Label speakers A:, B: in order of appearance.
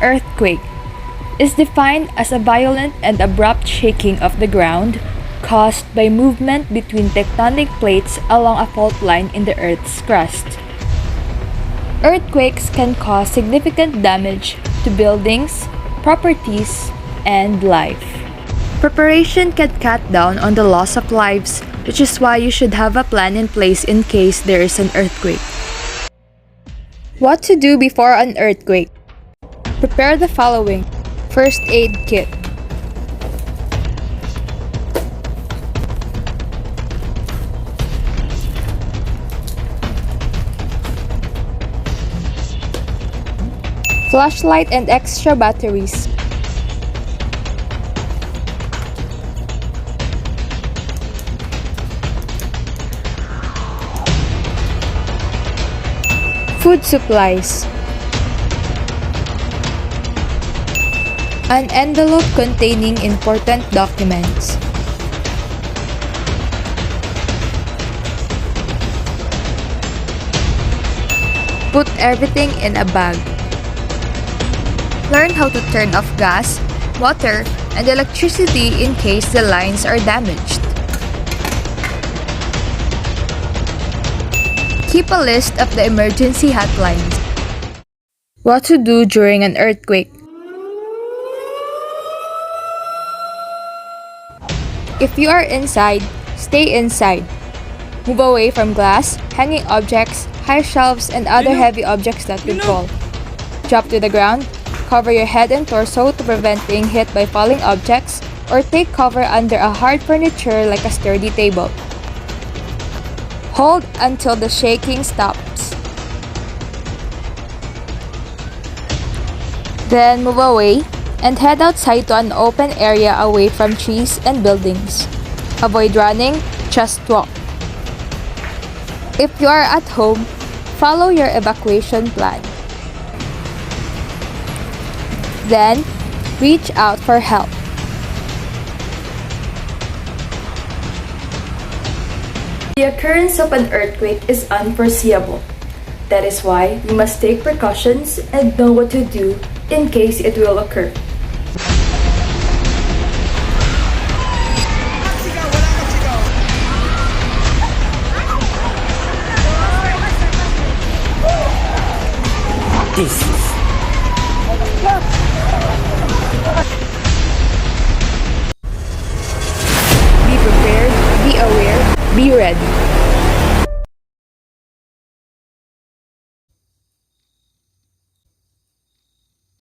A: earthquake is defined as a violent and abrupt shaking of the ground caused by movement between tectonic plates along a fault line in the Earth's crust. Earthquakes can cause significant damage to buildings, properties, and life. Preparation can cut down on the loss of lives, which is why you should have a plan in place in case there is an earthquake. What to do before an earthquake? Prepare the following: first aid kit, flashlight and extra batteries, food supplies, an envelope containing important documents, put everything in a bag. Learn how to turn off gas, water, and electricity in case the lines are damaged. Keep a list of the emergency hotlines. What to do during an earthquake. If you are inside, stay inside. Move away from glass, hanging objects, high shelves, and other heavy objects that could fall. Drop to the ground. Cover your head and torso to prevent being hit by falling objects, or take cover under a hard furniture like a sturdy table. Hold until the shaking stops. Then move away and head outside to an open area away from trees and buildings. Avoid running, just walk. If you are at home, follow your evacuation plan. Then, reach out for help. The occurrence of an earthquake is unforeseeable. That is why you must take precautions and know what to do in case it will occur.
B: This